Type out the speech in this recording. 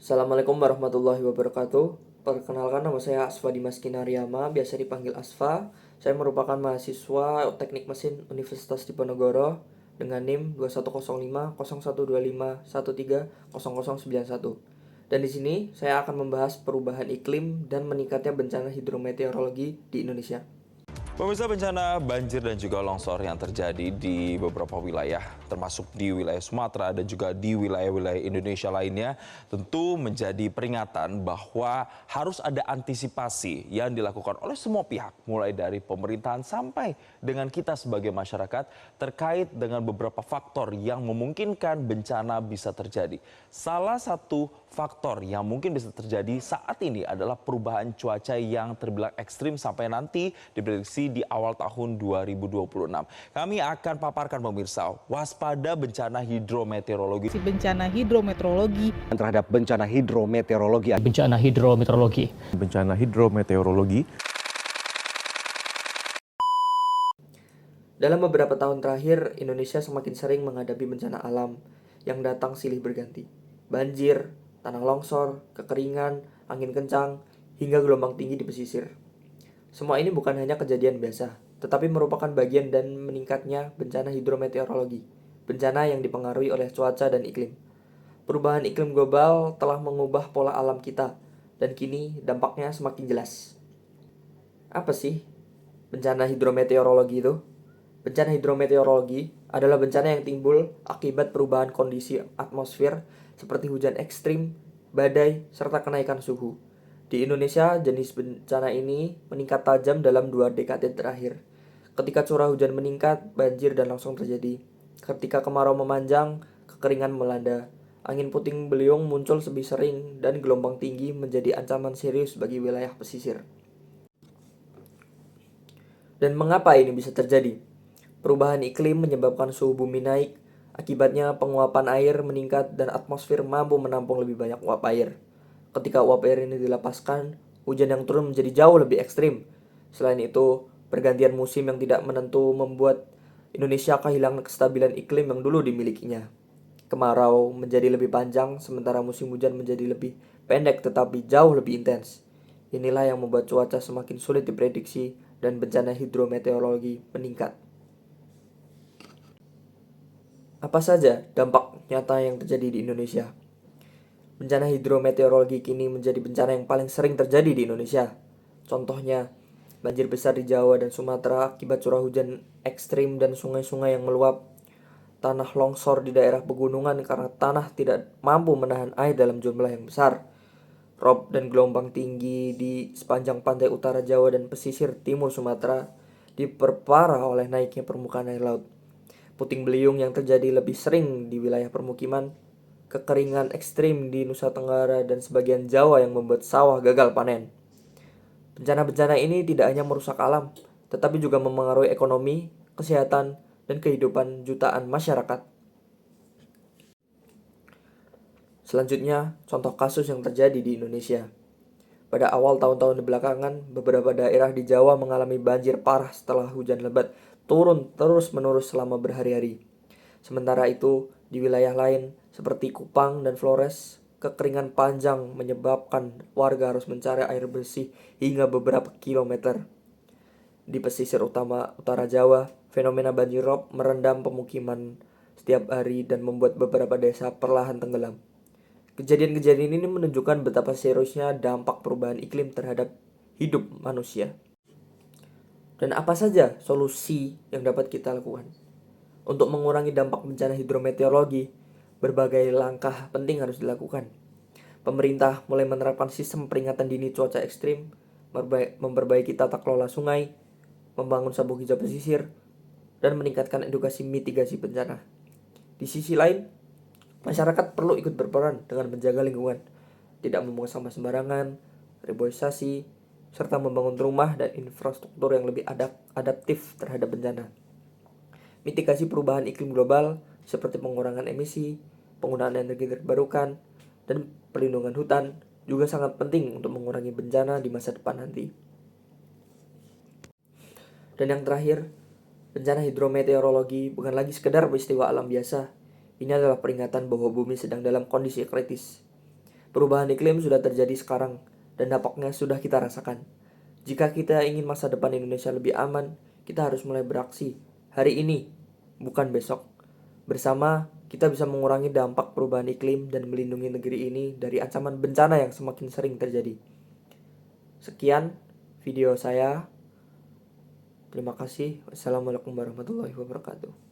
Assalamualaikum warahmatullahi wabarakatuh. Perkenalkan, nama saya Asfa Dimas Kinariama, biasa dipanggil Asfa. Saya merupakan mahasiswa Teknik Mesin Universitas Diponegoro dengan NIM 2105 0125130091. Dan di sini saya akan membahas perubahan iklim dan meningkatnya bencana hidrometeorologi di Indonesia. Pemirsa, bencana banjir dan juga longsor yang terjadi di beberapa wilayah, termasuk di wilayah Sumatera dan juga di wilayah-wilayah Indonesia lainnya, tentu menjadi peringatan bahwa harus ada antisipasi yang dilakukan oleh semua pihak, mulai dari pemerintahan sampai dengan kita sebagai masyarakat, terkait dengan beberapa faktor yang memungkinkan bencana bisa terjadi. Salah satu faktor yang mungkin bisa terjadi saat ini adalah perubahan cuaca yang terbilang ekstrim sampai nanti diprediksi di awal tahun 2026. Kami akan paparkan pemirsa, waspada bencana hidrometeorologi. Bencana hidrometeorologi Terhadap bencana hidrometeorologi. Bencana hidrometeorologi. Bencana hidrometeorologi. Dalam beberapa tahun terakhir, Indonesia semakin sering menghadapi bencana alam yang datang silih berganti. Banjir, tanah longsor, kekeringan, angin kencang, hingga gelombang tinggi di pesisir. Semua ini bukan hanya kejadian biasa, tetapi merupakan bagian dan meningkatnya bencana hidrometeorologi, bencana yang dipengaruhi oleh cuaca dan iklim. Perubahan iklim global telah mengubah pola alam kita, dan kini dampaknya semakin jelas. Apa sih bencana hidrometeorologi itu? Bencana hidrometeorologi adalah bencana yang timbul akibat perubahan kondisi atmosfer seperti hujan ekstrim, badai, serta kenaikan suhu. Di Indonesia, jenis bencana ini meningkat tajam dalam 2 dekade terakhir. Ketika curah hujan meningkat, banjir dan longsor terjadi. Ketika kemarau memanjang, kekeringan melanda. Angin puting beliung muncul lebih sering dan gelombang tinggi menjadi ancaman serius bagi wilayah pesisir. Dan mengapa ini bisa terjadi? Perubahan iklim menyebabkan suhu bumi naik, akibatnya penguapan air meningkat dan atmosfer mampu menampung lebih banyak uap air. Ketika uap air ini dilepaskan, hujan yang turun menjadi jauh lebih ekstrim. Selain itu, pergantian musim yang tidak menentu membuat Indonesia kehilangan kestabilan iklim yang dulu dimilikinya. Kemarau menjadi lebih panjang, sementara musim hujan menjadi lebih pendek tetapi jauh lebih intens. Inilah yang membuat cuaca semakin sulit diprediksi dan bencana hidrometeorologi meningkat. Apa saja dampak nyata yang terjadi di Indonesia? Bencana hidrometeorologi kini menjadi bencana yang paling sering terjadi di Indonesia. Contohnya, banjir besar di Jawa dan Sumatera akibat curah hujan ekstrim dan sungai-sungai yang meluap. Tanah longsor di daerah pegunungan karena tanah tidak mampu menahan air dalam jumlah yang besar. Rob dan gelombang tinggi di sepanjang pantai utara Jawa dan pesisir timur Sumatera diperparah oleh naiknya permukaan air laut. Puting beliung yang terjadi lebih sering di wilayah permukiman, kekeringan ekstrim di Nusa Tenggara dan sebagian Jawa yang membuat sawah gagal panen. Bencana-bencana ini tidak hanya merusak alam, tetapi juga memengaruhi ekonomi, kesehatan, dan kehidupan jutaan masyarakat. Selanjutnya, contoh kasus yang terjadi di Indonesia. Pada awal tahun-tahun belakangan, beberapa daerah di Jawa mengalami banjir parah setelah hujan lebat turun terus-menerus selama berhari-hari. Sementara itu, di wilayah lain seperti Kupang dan Flores, kekeringan panjang menyebabkan warga harus mencari air bersih hingga beberapa kilometer. Di pesisir utara Jawa, fenomena banjir rob merendam pemukiman setiap hari dan membuat beberapa desa perlahan tenggelam. Kejadian-kejadian ini menunjukkan betapa seriusnya dampak perubahan iklim terhadap hidup manusia. Dan apa saja solusi yang dapat kita lakukan? Untuk mengurangi dampak bencana hidrometeorologi, berbagai langkah penting harus dilakukan. Pemerintah mulai menerapkan sistem peringatan dini cuaca ekstrim, memperbaiki tata kelola sungai, membangun sabuk hijau pesisir, dan meningkatkan edukasi mitigasi bencana. Di sisi lain, masyarakat perlu ikut berperan dengan menjaga lingkungan, tidak membuang sampah sembarangan, reboisasi, serta membangun rumah dan infrastruktur yang lebih adaptif terhadap bencana. Mitigasi perubahan iklim global seperti pengurangan emisi, penggunaan energi terbarukan, dan perlindungan hutan juga sangat penting untuk mengurangi bencana di masa depan nanti. Dan yang terakhir, bencana hidrometeorologi bukan lagi sekedar peristiwa alam biasa. Ini adalah peringatan bahwa bumi sedang dalam kondisi kritis. Perubahan iklim sudah terjadi sekarang dan dampaknya sudah kita rasakan. Jika kita ingin masa depan Indonesia lebih aman, kita harus mulai beraksi hari ini, bukan besok. Bersama, kita bisa mengurangi dampak perubahan iklim dan melindungi negeri ini dari ancaman bencana yang semakin sering terjadi. Sekian video saya. Terima kasih. Wassalamualaikum warahmatullahi wabarakatuh.